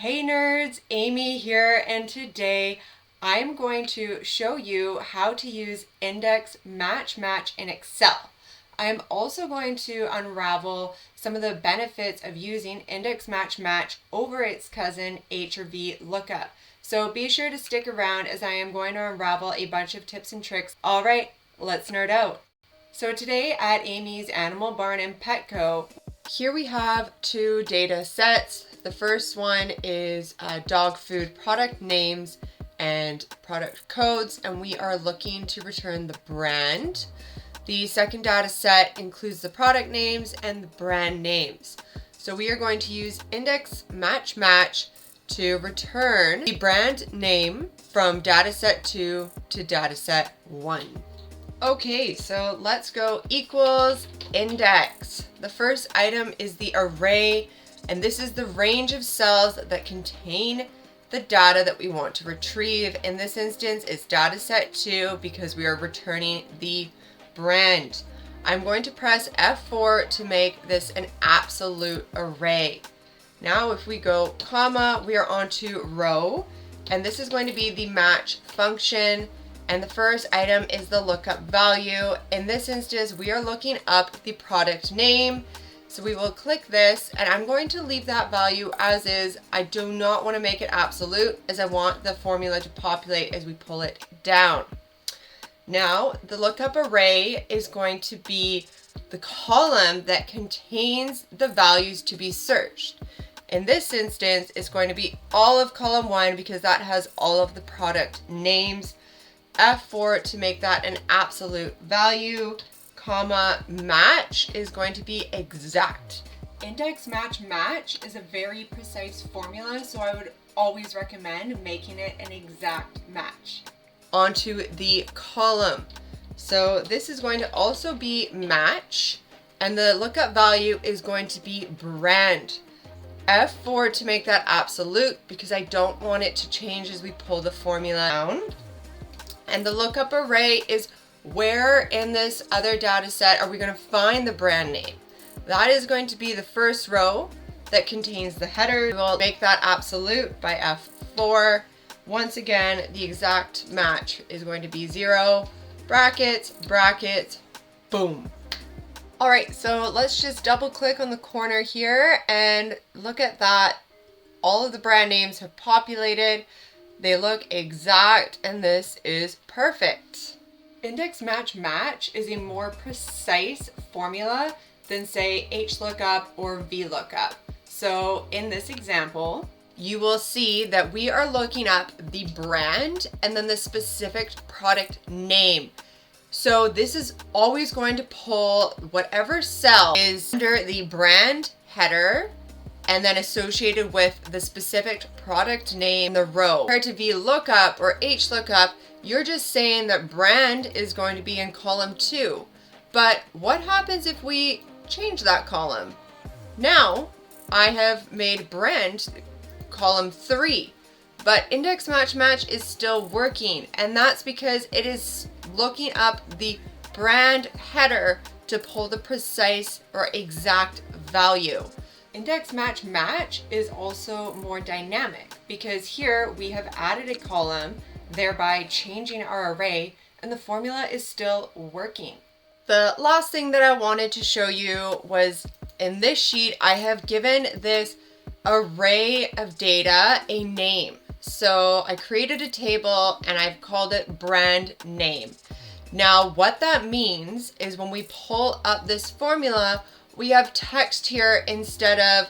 Hey nerds, Amy here, and today I'm going to show you how to use index match in Excel. I'm also going to unravel some of the benefits of using index match over its cousin H or V lookup. So be sure to stick around as I am going to unravel a bunch of tips and tricks. All right, let's nerd out. So today at Amy's Animal Barn and Petco, here we have two data sets. The first one is dog food product names and product codes, and we are looking to return the brand. The second data set includes the product names and the brand names. So we are going to use index match to return the brand name from dataset 2 to dataset 1. Okay, so let's go equals index. The first item is the array, and this is the range of cells that contain the data that we want to retrieve. In this instance, it's dataset 2 because we are returning the brand. I'm going to press F4 to make this an absolute array. Now if we go comma, we are onto row, and this is going to be the match function. And the first item is the lookup value. In this instance, we are looking up the product name. So we will click this, and I'm going to leave that value as is. I do not want to make it absolute, as I want the formula to populate as we pull it down. Now, the lookup array is going to be the column that contains the values to be searched. In this instance, it's going to be all of column 1 because that has all of the product names. F4 to make that an absolute value, comma, match is going to be exact. Index match is a very precise formula, so I would always recommend making it an exact match. Onto the column. So this is going to also be match, and the lookup value is going to be brand. F4 to make that absolute because I don't want it to change as we pull the formula down. And the lookup array is where in this other data set are we going to find the brand name. That is going to be the first row that contains the header. We will make that absolute by F4. Once again, the exact match is going to be 0, brackets, boom. All right, so let's just double click on the corner here and look at that. All of the brand names have populated. They look exact, and this is perfect. Index match is a more precise formula than say HLOOKUP or VLOOKUP. So in this example, you will see that we are looking up the brand and then the specific product name. So this is always going to pull whatever cell is under the brand header and then associated with the specific product name in the row. Compared to VLOOKUP or HLOOKUP, you're just saying that brand is going to be in column 2. But what happens if we change that column? Now, I have made brand column 3, but index match is still working, and that's because it is looking up the brand header to pull the precise or exact value. Index match is also more dynamic because here we have added a column, thereby changing our array, and the formula is still working. The last thing that I wanted to show you was in this sheet, I have given this array of data a name. So I created a table and I've called it brand name. Now what that means is when we pull up this formula, we have text here instead of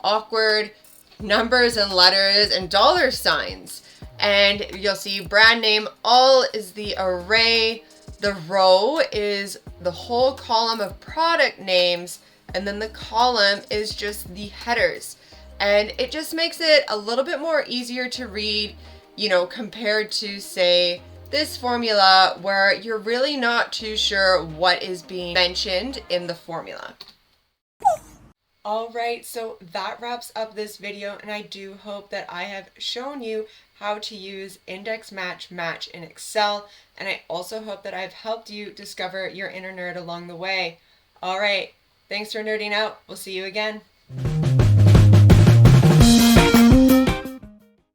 awkward numbers and letters and dollar signs. And you'll see brand name, all is the array. The row is the whole column of product names, and then the column is just the headers. And it just makes it a little bit more easier to read, compared to say this formula where you're really not too sure what is being mentioned in the formula. All right, so that wraps up this video, and I do hope that I have shown you how to use index match in Excel, and I also hope that I've helped you discover your inner nerd along the way. All right, thanks for nerding out. We'll see you again.